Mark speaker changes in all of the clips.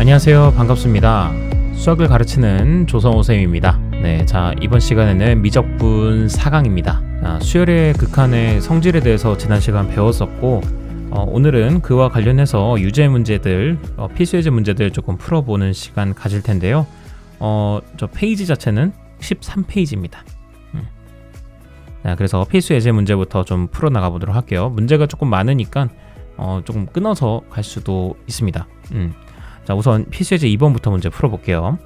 Speaker 1: 안녕하세요. 반갑습니다. 수학을 가르치는 조성호쌤입니다. 네, 자, 이번 시간에는 미적분 4강입니다. 수열의 극한의 성질에 대해서 지난 시간 배웠었고, 오늘은 그와 관련해서 유제 문제들, 필수예제 문제들 조금 풀어보는 시간 가질 텐데요. 저 페이지 자체는 13페이지입니다. 그래서 필수예제 문제부터 좀 풀어나가 보도록 할게요. 문제가 조금 많으니까 조금 끊어서 갈 수도 있습니다. 자, 우선 필수예제 2번부터 문제 풀어볼게요.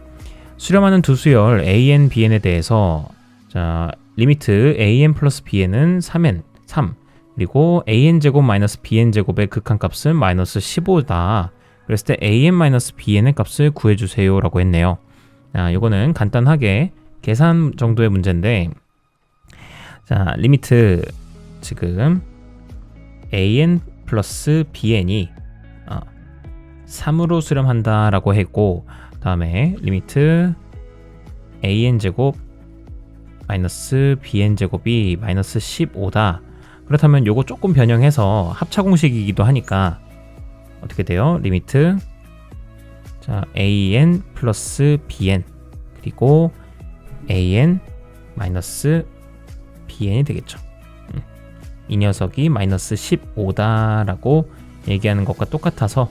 Speaker 1: 수렴하는 두 수열 AN, BN에 대해서 자, 리미트 AN 플러스 BN은 3N, 3 그리고 AN제곱 마이너스 BN제곱의 극한값은 마이너스 15다. 그랬을 때 AN 마이너스 BN의 값을 구해주세요 라고 했네요. 자, 요거는 간단하게 계산 정도의 문제인데, 자, 리미트 지금 AN 플러스 BN이 3으로 수렴한다 라고 했고, 다음에 리미트 AN제곱 마이너스 BN제곱이 마이너스 15다. 그렇다면 요거 조금 변형해서 합차 공식이기도 하니까 어떻게 돼요? 리미트 자, AN 플러스 BN 그리고 AN 마이너스 BN이 되겠죠. 이 녀석이 마이너스 15다 라고 얘기하는 것과 똑같아서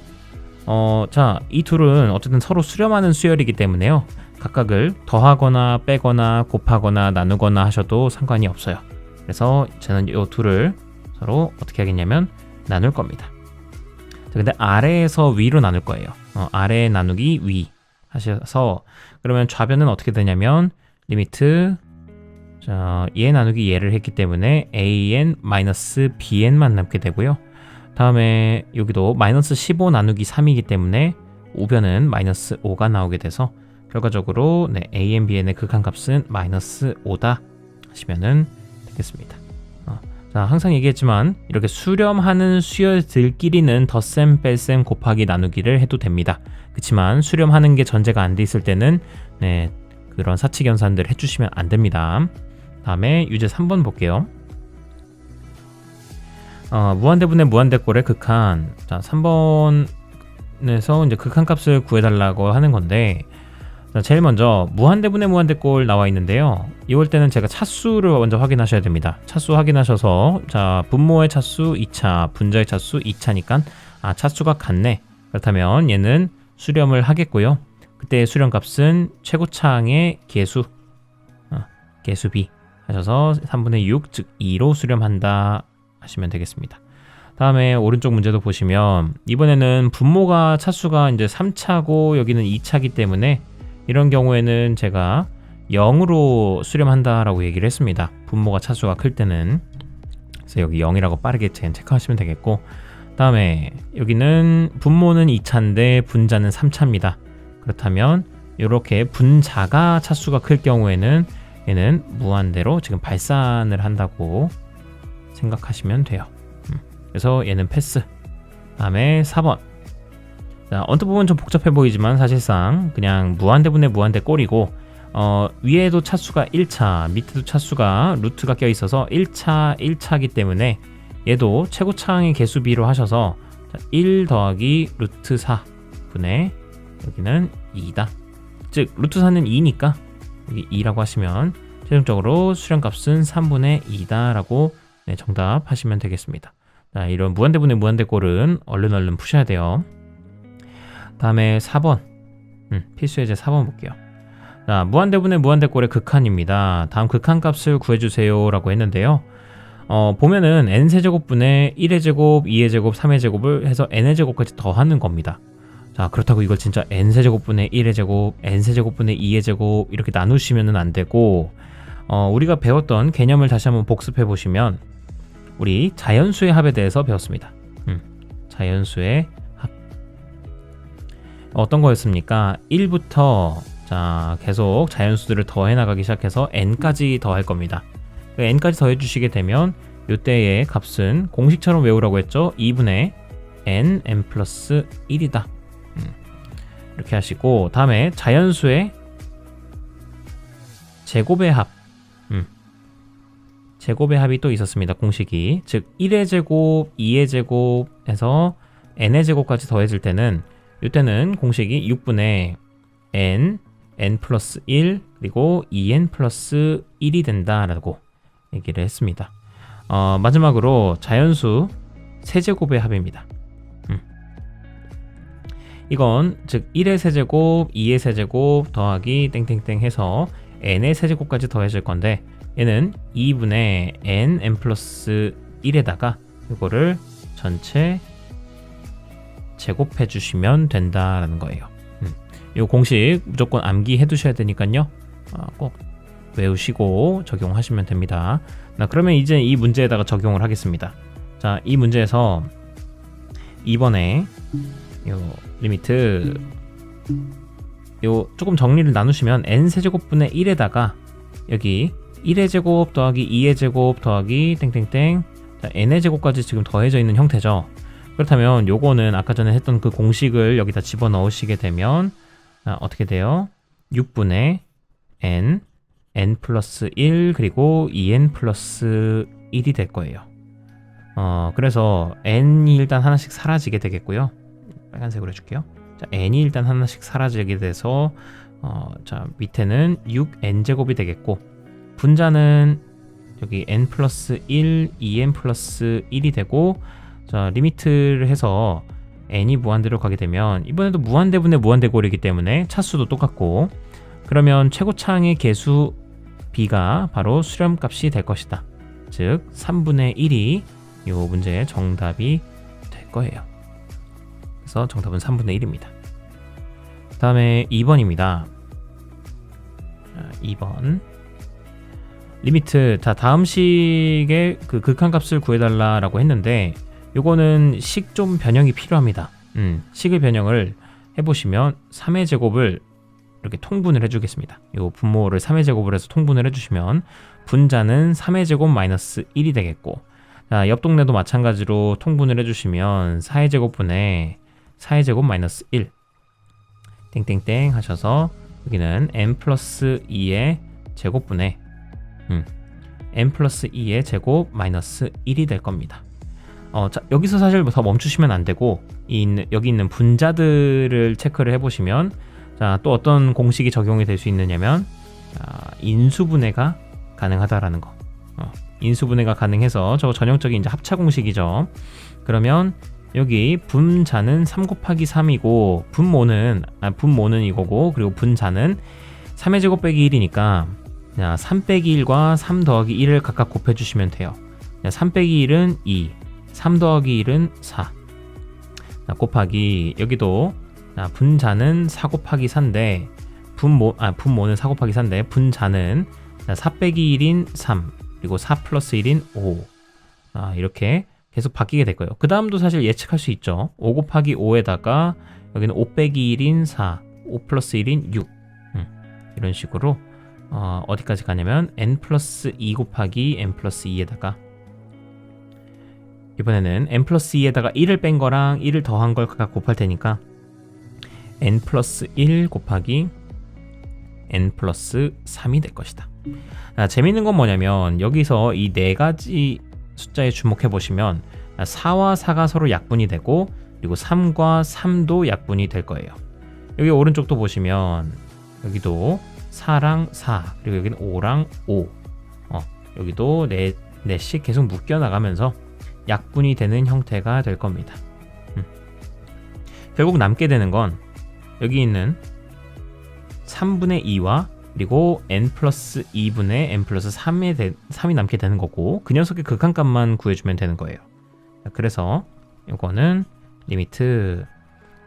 Speaker 1: 자, 이 둘은 어쨌든 서로 수렴하는 수열이기 때문에요. 각각을 더하거나 빼거나 곱하거나 나누거나 하셔도 상관이 없어요. 그래서 저는 이 둘을 서로 어떻게 하겠냐면 나눌 겁니다. 자, 근데 아래에서 위로 나눌 거예요. 아래 나누기 위 하셔서, 그러면 좌변은 어떻게 되냐면 리미트 자, 얘 나누기 얘를 했기 때문에 AN 마이너스 BN만 남게 되고요. 다음에 여기도 마이너스 15 나누기 3이기 때문에 우변은 마이너스 5가 나오게 돼서 결과적으로 네, AN, BN의 극한값은 마이너스 5다 하시면은 되겠습니다. 자, 항상 얘기했지만 이렇게 수렴하는 수열들끼리는 덧셈, 뺄셈, 곱하기, 나누기를 해도 됩니다. 그렇지만 수렴하는 게 전제가 안 돼 있을 때는 네, 그런 사칙연산들 해주시면 안 됩니다. 다음에 유제 3번 볼게요. 무한대분의 무한대꼴의 극한. 자, 3번에서 이제 극한값을 구해달라고 하는 건데, 자, 제일 먼저 무한대분의 무한대꼴 나와 있는데요. 이럴 때는 제가 차수를 먼저 확인하셔야 됩니다. 차수 확인하셔서 자, 분모의 차수 2차, 분자의 차수 2차니까 차수가 같네. 그렇다면 얘는 수렴을 하겠고요. 그때 수렴값은 최고차항의 개수, 개수 B 하셔서 3분의 6, 즉 2로 수렴한다 하시면 되겠습니다. 다음에 오른쪽 문제도 보시면 이번에는 분모가 차수가 이제 3차고 여기는 2차기 때문에 이런 경우에는 제가 0으로 수렴한다라고 얘기를 했습니다. 분모가 차수가 클 때는. 그래서 여기 0이라고 빠르게 체크하시면 되겠고, 다음에 여기는 분모는 2차인데 분자는 3차입니다. 그렇다면 이렇게 분자가 차수가 클 경우에는 얘는 무한대로 지금 발산을 한다고 생각하시면 돼요. 그래서 얘는 패스. 다음에 4번. 자, 언뜻 보면 좀 복잡해 보이지만 사실상 그냥 무한대분의 무한대꼴이고, 위에도 차수가 1차, 밑에도 차수가 루트가 껴 있어서 1차기 때문에 얘도 최고차항의 개수 B로 하셔서 1 더하기 루트 4분의 여기는 2다. 즉 루트 4는 2니까 여기 2라고 하시면 최종적으로 수렴값은 3분의 2다 라고 네, 정답하시면 되겠습니다. 자, 이런 무한대분의 무한대꼴은 얼른 푸셔야 돼요. 다음에 4번. 필수예제 4번 볼게요. 자, 무한대분의 무한대꼴의 극한입니다. 다음 극한값을 구해주세요 라고 했는데요. 보면은 n의 제곱분의 1의 제곱, 2의 제곱, 3의 제곱을 해서 n의 제곱까지 더하는 겁니다. 자, 그렇다고 이걸 진짜 n의 제곱분의 1의 제곱, n의 제곱분의 2의 제곱 이렇게 나누시면은 안 되고, 우리가 배웠던 개념을 다시 한번 복습해 보시면 우리 자연수의 합에 대해서 배웠습니다. 자연수의 합. 어떤 거였습니까? 1부터 자, 계속 자연수들을 더해 나가기 시작해서 n까지 더할 겁니다. n까지 더해 주시게 되면 이때의 값은 공식처럼 외우라고 했죠. 2분의 n 플러스 1이다. 이렇게 하시고, 다음에 자연수의 제곱의 합. 제곱의 합이 또 있었습니다. 공식이. 즉 1의 제곱, 2의 제곱 해서 n의 제곱까지 더해질 때는 이때는 공식이 6분의 n, n 플러스 1, 그리고 2n 플러스 1이 된다라고 얘기를 했습니다. 마지막으로 자연수 세제곱의 합입니다. 이건 즉 1의 세제곱, 2의 세제곱 더하기 땡땡땡 해서 n의 세제곱까지 더해질 건데, 얘는 2분의 n 플러스 1에다가 이거를 전체 제곱해 주시면 된다라는 거예요. 이 공식 무조건 암기해 두셔야 되니까요. 꼭 외우시고 적용하시면 됩니다. 그러면 이제 이 문제에다가 적용을 하겠습니다. 자, 이 문제에서 2번에 요 리미트 요 조금 정리를 나누시면 n 세제곱분의 1에다가 여기 1의 제곱 더하기 2의 제곱 더하기 땡땡땡, 자, n의 제곱까지 지금 더해져 있는 형태죠. 그렇다면 요거는 아까 전에 했던 그 공식을 여기다 집어넣으시게 되면 어떻게 돼요? 6분의 n, n 플러스 1 그리고 2n 플러스 1이 될 거예요. 그래서 n이 일단 하나씩 사라지게 되겠고요. 빨간색으로 해줄게요. 자, n이 일단 하나씩 사라지게 돼서 자, 밑에는 6n 제곱이 되겠고, 분자는 여기 n 플러스 1, 2n 플러스 1이 되고, 자, 리미트를 해서 n이 무한대로 가게 되면 이번에도 무한대분의 무한대꼴이기 때문에 차수도 똑같고, 그러면 최고차항의 개수 b가 바로 수렴값이 될 것이다. 즉 3분의 1이 이 문제의 정답이 될 거예요. 그래서 정답은 3분의 1입니다. 다음에 2번입니다. 2번 리미트. 자, 다음 식의 그 극한값을 구해달라라고 했는데, 요거는 식 좀 변형이 필요합니다. 식의 변형을 해보시면 3의 제곱을 이렇게 통분을 해주겠습니다. 요 분모를 3의 제곱을 해서 통분을 해주시면 분자는 3의 제곱 마이너스 1이 되겠고, 자, 옆 동네도 마찬가지로 통분을 해주시면 4의 제곱분의 4의 제곱 마이너스 1 땡땡땡 하셔서 여기는 n 플러스 2의 제곱분의 n 플러스 2의 제곱 마이너스 1이 될 겁니다. 자, 여기서 사실 더 멈추시면 안 되고 여기 있는 분자들을 체크를 해보시면, 자, 또 어떤 공식이 적용이 될 수 있느냐면 인수분해가 가능하다라는 거. 인수분해가 가능해서 저거 전형적인 이제 합차 공식이죠. 그러면 여기 분자는 3 곱하기 3이고 분모는 이거고, 그리고 분자는 3의 제곱 빼기 1이니까 3 빼기 1과 3 더하기 1을 각각 곱해주시면 돼요. 3 빼기 1은 2, 3 더하기 1은 4 곱하기 여기도 분자는 4 곱하기 4인데 분모는 4 곱하기 4인데 분자는 4 빼기 1인 3 그리고 4 플러스 1인 5 이렇게 계속 바뀌게 될 거예요. 그 다음도 사실 예측할 수 있죠. 5 곱하기 5에다가 여기는 5 빼기 1인 4, 5 플러스 1인 6 이런 식으로 어디까지 가냐면 n 플러스 2 곱하기 n 플러스 2에다가 이번에는 n 플러스 2에다가 1을 뺀 거랑 1을 더한 걸 각각 곱할 테니까 n 플러스 1 곱하기 n 플러스 3이 될 것이다. 재밌는 건 뭐냐면 여기서 이 네 가지 숫자에 주목해 보시면 4와 4가 서로 약분이 되고, 그리고 3과 3도 약분이 될 거예요. 여기 오른쪽도 보시면 여기도 4랑 4, 그리고 여기는 5랑 5 여기도 4씩 계속 묶여 나가면서 약분이 되는 형태가 될 겁니다. 결국 남게 되는 건 여기 있는 3분의 2와 그리고 n 플러스 2분의 n 플러스 3이 남게 되는 거고, 그 녀석의 극한값만 구해주면 되는 거예요. 그래서 이거는 리미트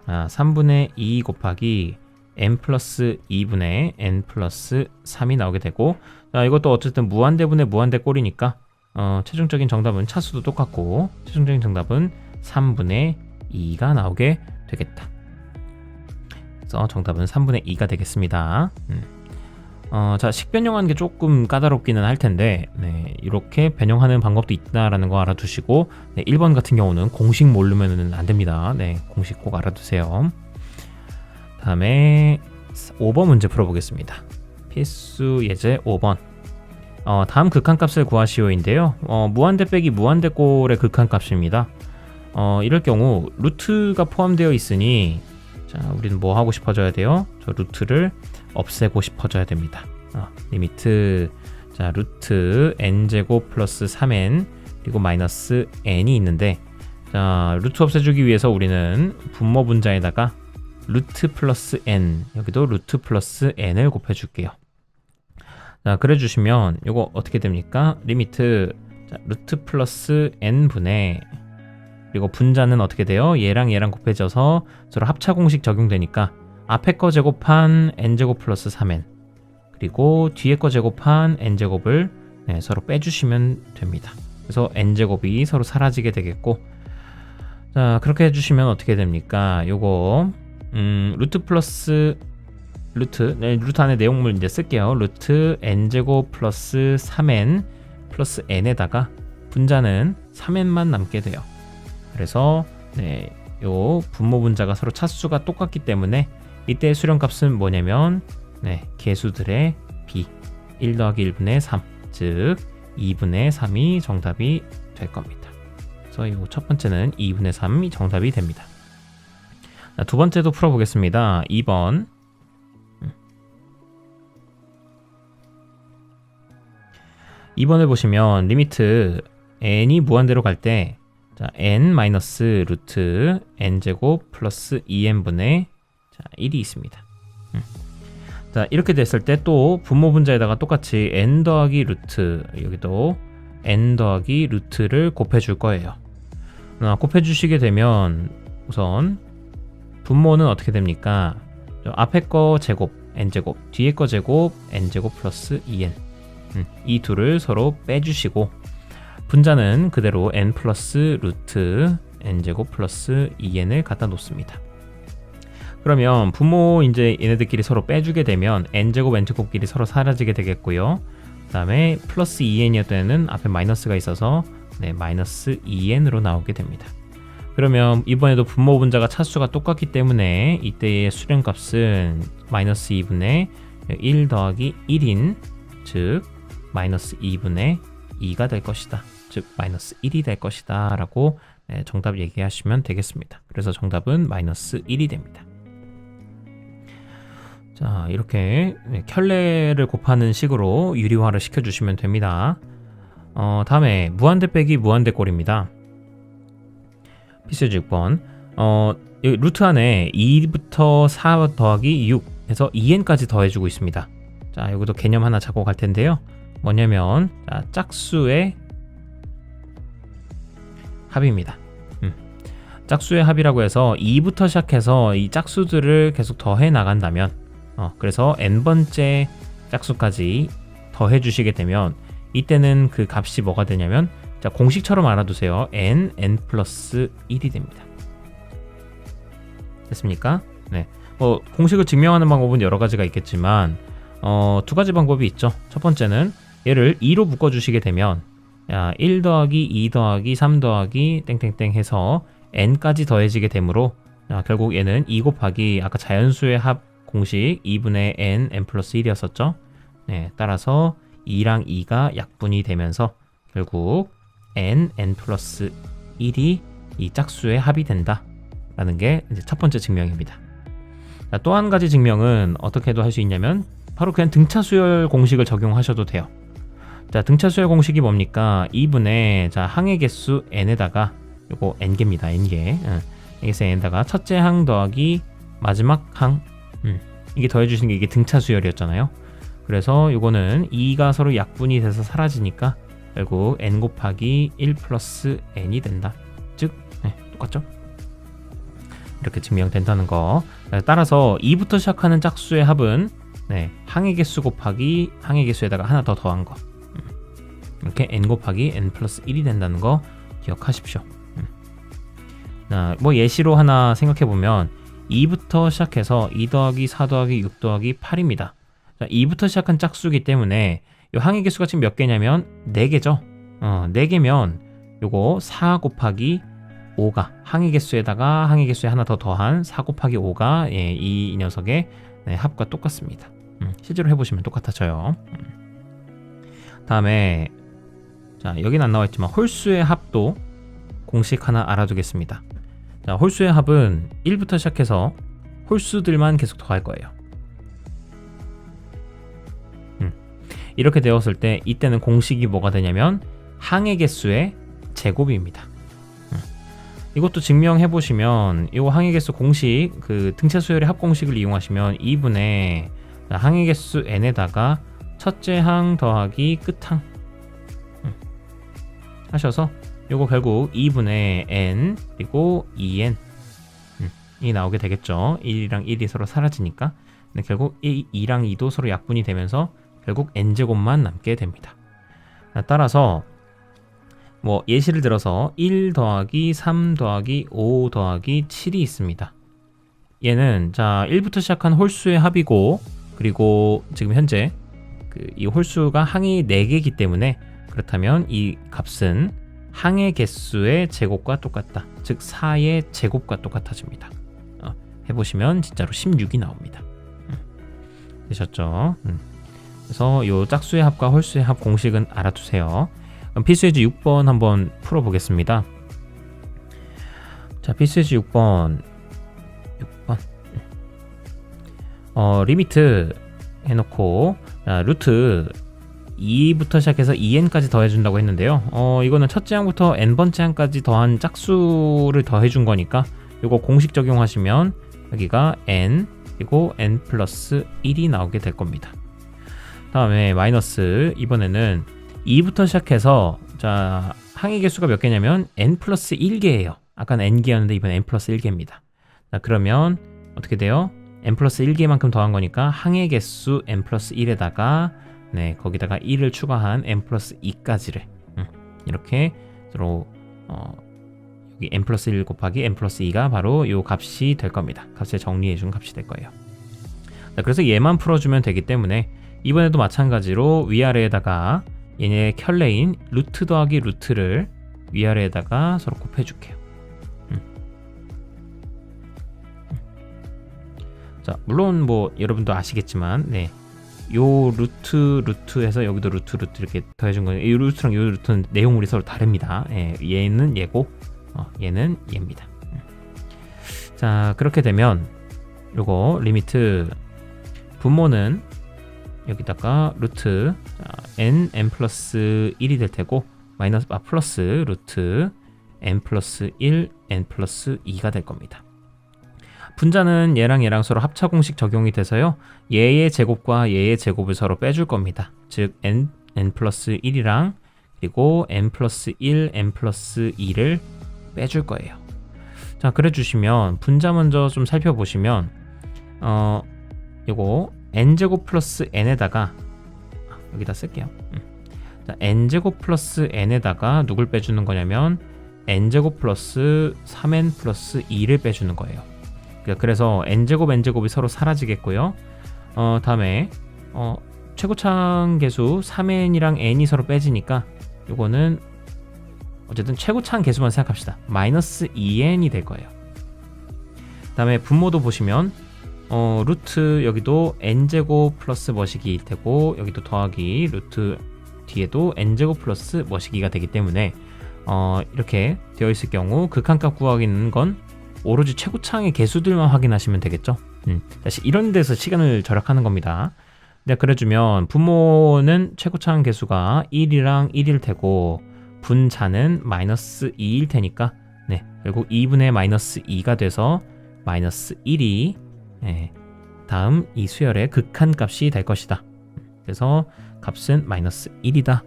Speaker 1: 3분의 2 곱하기 n 플러스 2분의 n 플러스 3이 나오게 되고, 이것도 어쨌든 무한대분의 무한대꼴이니까 최종적인 정답은 차수도 똑같고 최종적인 정답은 3분의 2가 나오게 되겠다. 그래서 정답은 3분의 2가 되겠습니다. 자, 식 변형하는 게 조금 까다롭기는 할 텐데, 이렇게 변형하는 방법도 있다라는 거 알아두시고, 1번 같은 경우는 공식 모르면 안 됩니다. 공식 꼭 알아두세요. 다음에 5번 문제 풀어보겠습니다. 필수 예제 5번. 다음 극한값을 구하시오인데요. 무한대 빼기 무한대꼴의 극한값입니다. 이럴 경우 루트가 포함되어 있으니, 자, 우리는 뭐 하고 싶어져야 돼요? 저 루트를 없애고 싶어져야 됩니다. 리미트 자 루트 n제곱 플러스 3n 그리고 마이너스 n이 있는데, 자 루트 없애주기 위해서 우리는 분모 분자에다가 루트 플러스 n, 여기도 루트 플러스 n을 곱해줄게요. 자 그래 주시면 요거 어떻게 됩니까? 리미트 자, 루트 플러스 n분의, 그리고 분자는 어떻게 돼요? 얘랑 얘랑 곱해져서 서로 합차 공식 적용되니까 앞에 거 제곱한 n제곱 플러스 3n, 그리고 뒤에 거 제곱한 n제곱을 서로 빼주시면 됩니다. 그래서 n제곱이 서로 사라지게 되겠고, 자 그렇게 해주시면 어떻게 됩니까? 요거 루트 플러스 루트 안에 내용물 이제 쓸게요. 루트 n제곱 플러스 3n 플러스 n에다가 분자는 3n만 남게 돼요. 그래서 요 분모 분자가 서로 차수가 똑같기 때문에 이때 수렴값은 뭐냐면 개수들의 b 1 더하기 1분의 3, 즉 2분의 3이 정답이 될 겁니다. 그래서 이 첫 번째는 2분의 3이 정답이 됩니다. 두 번째도 풀어보겠습니다. 2번 2번을 보시면 리미트 n이 무한대로 갈 때 n 마이너스 루트 n제곱 플러스 2n분의 1이 있습니다. 자 이렇게 됐을 때 또 분모 분자에다가 똑같이 n 더하기 루트, 여기도 n 더하기 루트를 곱해줄 거예요. 곱해주시게 되면 우선 분모는 어떻게 됩니까? 앞에 거 제곱 n제곱, 뒤에 거 제곱 n제곱 플러스 2n, 이 둘을 서로 빼주시고 분자는 그대로 n 플러스 루트 n제곱 플러스 2n을 갖다 놓습니다. 그러면 분모 이제 얘네들끼리 서로 빼주게 되면 n제곱 n제곱끼리 서로 사라지게 되겠고요. 그 다음에 플러스 2n이었던 애는 앞에 마이너스가 있어서 마이너스 2n으로 나오게 됩니다. 그러면 이번에도 분모 분자가 차수가 똑같기 때문에 이때의 수렴값은 마이너스 2분의 1 더하기 1인, 즉 마이너스 2분의 2가 될 것이다. 즉 마이너스 1이 될 것이다 라고 정답 얘기하시면 되겠습니다. 그래서 정답은 마이너스 1이 됩니다. 자 이렇게 켤레를 곱하는 식으로 유리화를 시켜주시면 됩니다. 다음에 무한대 빼기 무한대 꼴입니다. 필수 6번 여기 루트 안에 2부터 4 더하기 6 해서 2n까지 더해주고 있습니다. 자 여기도 개념 하나 잡고 갈 텐데요. 뭐냐면 짝수의 합입니다. 짝수의 합이라고 해서 2부터 시작해서 이 짝수들을 계속 더해 나간다면, 그래서 n번째 짝수까지 더해 주시게 되면 이때는 그 값이 뭐가 되냐면, 자 공식처럼 알아두세요. n 플러스 1이 됩니다. 됐습니까? 공식을 증명하는 방법은 여러 가지가 있겠지만 두 가지 방법이 있죠. 첫 번째는 얘를 2로 묶어 주시게 되면 1 더하기 2 더하기 3 더하기 땡땡땡 해서 n까지 더해지게 되므로 결국 얘는 2 곱하기 아까 자연수의 합 공식 2분의 n 플러스 1이었었죠. 따라서 2랑 2가 약분이 되면서 결국 n 플러스 1이 이 짝수의 합이 된다 라는 게 이제 첫 번째 증명입니다. 또 한 가지 증명은 어떻게도 할 수 있냐면 바로 그냥 등차수열 공식을 적용하셔도 돼요. 자 등차수열 공식이 뭡니까? 2분의 항의 개수 n에다가 요거 n개입니다. n개. 여기서 n에다가 첫째 항 더하기 마지막 항, 이게 더해주시는 게 이게 등차수열이었잖아요. 그래서 요거는 2가 서로 약분이 돼서 사라지니까 결국 n 곱하기 1 플러스 n이 된다. 즉 똑같죠? 이렇게 증명된다는 거. 따라서 2부터 시작하는 짝수의 합은 항의 개수 곱하기 항의 개수에다가 하나 더 더한 거, 이렇게 n 곱하기 n 플러스 1이 된다는 거 기억하십시오. 뭐 예시로 하나 생각해보면 2부터 시작해서 2 더하기 4 더하기 6 더하기 8입니다. 자, 2부터 시작한 짝수기 때문에 이 항의 개수가 지금 몇 개냐면 4개죠. 4개면 요거 4 곱하기 5가 항의 개수에다가 항의 개수에 하나 더 더한 4 곱하기 5가 이 녀석의 합과 똑같습니다. 실제로 해보시면 똑같아져요. 다음에 자 여기는 안 나와있지만 홀수의 합도 공식 하나 알아두겠습니다. 자 홀수의 합은 1부터 시작해서 홀수들만 계속 더할 거예요. 이렇게 되었을 때 이때는 공식이 뭐가 되냐면 항의 개수의 제곱입니다. 이것도 증명해 보시면 이 항의 개수 공식 그 등차 수열의 합공식을 이용하시면 2분의 항의 개수 n에다가 첫째 항 더하기 끝항 하셔서 요거 결국 2분의 n 그리고 2n 이 나오게 되겠죠. 1이랑 1이 서로 사라지니까. 근데 결국 2랑 2도 서로 약분이 되면서 결국 n제곱만 남게 됩니다. 따라서 뭐 예시를 들어서 1 더하기 3 더하기 5 더하기 7이 있습니다. 얘는 자 1부터 시작한 홀수의 합이고 그리고 지금 현재 이 홀수가 항이 4개이기 때문에 그렇다면 이 값은 항의 개수의 제곱과 똑같다. 즉 4의 제곱과 똑같아집니다. 해보시면 진짜로 16이 나옵니다. 되셨죠? 그래서 요 짝수의 합과 홀수의 합 공식은 알아두세요. 그럼 필수예제 6번 한번 풀어보겠습니다. 자, 필수예제 6번 리미트 해놓고 루트 2부터 시작해서 2n까지 더해준다고 했는데요. 이거는 첫째 항부터 n번째 항까지 더한 짝수를 더해준 거니까 이거 공식 적용하시면 여기가 n 그리고 n 플러스 1이 나오게 될 겁니다. 다음에 마이너스 이번에는 2부터 시작해서 자 항의 개수가 몇 개냐면 n 플러스 1개예요. 아까는 n개였는데 이번 n 플러스 1개입니다. 자, 그러면 어떻게 돼요? n 플러스 1개만큼 더한 거니까 항의 개수 n 플러스 1에다가 네 거기다가 1을 추가한 n 플러스 2까지를 이렇게 서로 여기 n 플러스 1 곱하기 n 플러스 2가 바로 요 값이 될 겁니다. 값을 정리해 준 값이 될 거예요. 자, 그래서 얘만 풀어주면 되기 때문에 이번에도 마찬가지로 위아래에다가 얘네 켤레인 루트 더하기 루트를 위아래에다가 서로 곱해줄게요. 자, 물론 뭐 여러분도 아시겠지만 네, 요 루트에서 여기도 루트 이렇게 더해준 거예요. 이 루트랑 이 루트는 내용물이 서로 다릅니다. 예, 얘는 얘고 얘는 얘입니다. 자, 그렇게 되면 요거 리미트 분모는 여기다가 루트 n 플러스 1이 될 테고 마이너스 플러스 루트 n 플러스 1 n 플러스 2가 될 겁니다. 분자는 얘랑 얘랑 서로 합차 공식 적용이 돼서요. 얘의 제곱과 얘의 제곱을 서로 빼줄 겁니다. 즉 n 플러스 1이랑 그리고 n 플러스 1 n 플러스 2를 빼줄 거예요. 자, 그래 주시면 분자 먼저 좀 살펴보시면 요거 n제곱 플러스 n에다가 여기다 쓸게요. 자, n제곱 플러스 n에다가 누굴 빼주는 거냐면 n제곱 플러스 3n 플러스 2를 빼주는 거예요. 그래서 n제곱이 서로 사라지겠고요. 다음에 최고창 개수 3n이랑 n이 서로 빼지니까 요거는 어쨌든 최고창 개수만 생각합시다. 마이너스 2n이 될 거예요. 다음에 분모도 보시면 루트 여기도 n제곱 플러스 뭐시기일 테고 여기도 더하기 루트 뒤에도 n제곱 플러스 뭐시기가 되기 때문에 이렇게 되어 있을 경우 극한값 구하기는 건 오로지 최고창의 개수들만 확인하시면 되겠죠. 다시 이런 데서 시간을 절약하는 겁니다. 네, 그래주면 분모는 최고창 개수가 1이랑 1일 테고 분자는 마이너스 2일 테니까 네, 결국 2분의 마이너스 2가 돼서 마이너스 1이 네, 다음 이 수열의 극한값이 될 것이다. 그래서 값은 마이너스 1이다.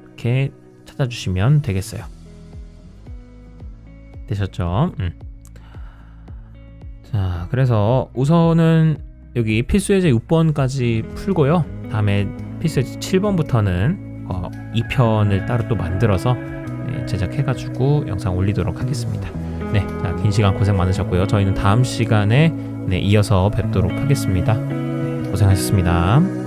Speaker 1: 이렇게 찾아주시면 되겠어요. 되셨죠? 자, 그래서 우선은 여기 필수예제 6번까지 풀고요. 다음에 필수예제 7번부터는 2편을 따로 또 만들어서 제작해가지고 영상 올리도록 하겠습니다. 네, 자, 긴 시간 고생 많으셨고요. 저희는 다음 시간에 이어서 뵙도록 하겠습니다. 네, 고생하셨습니다.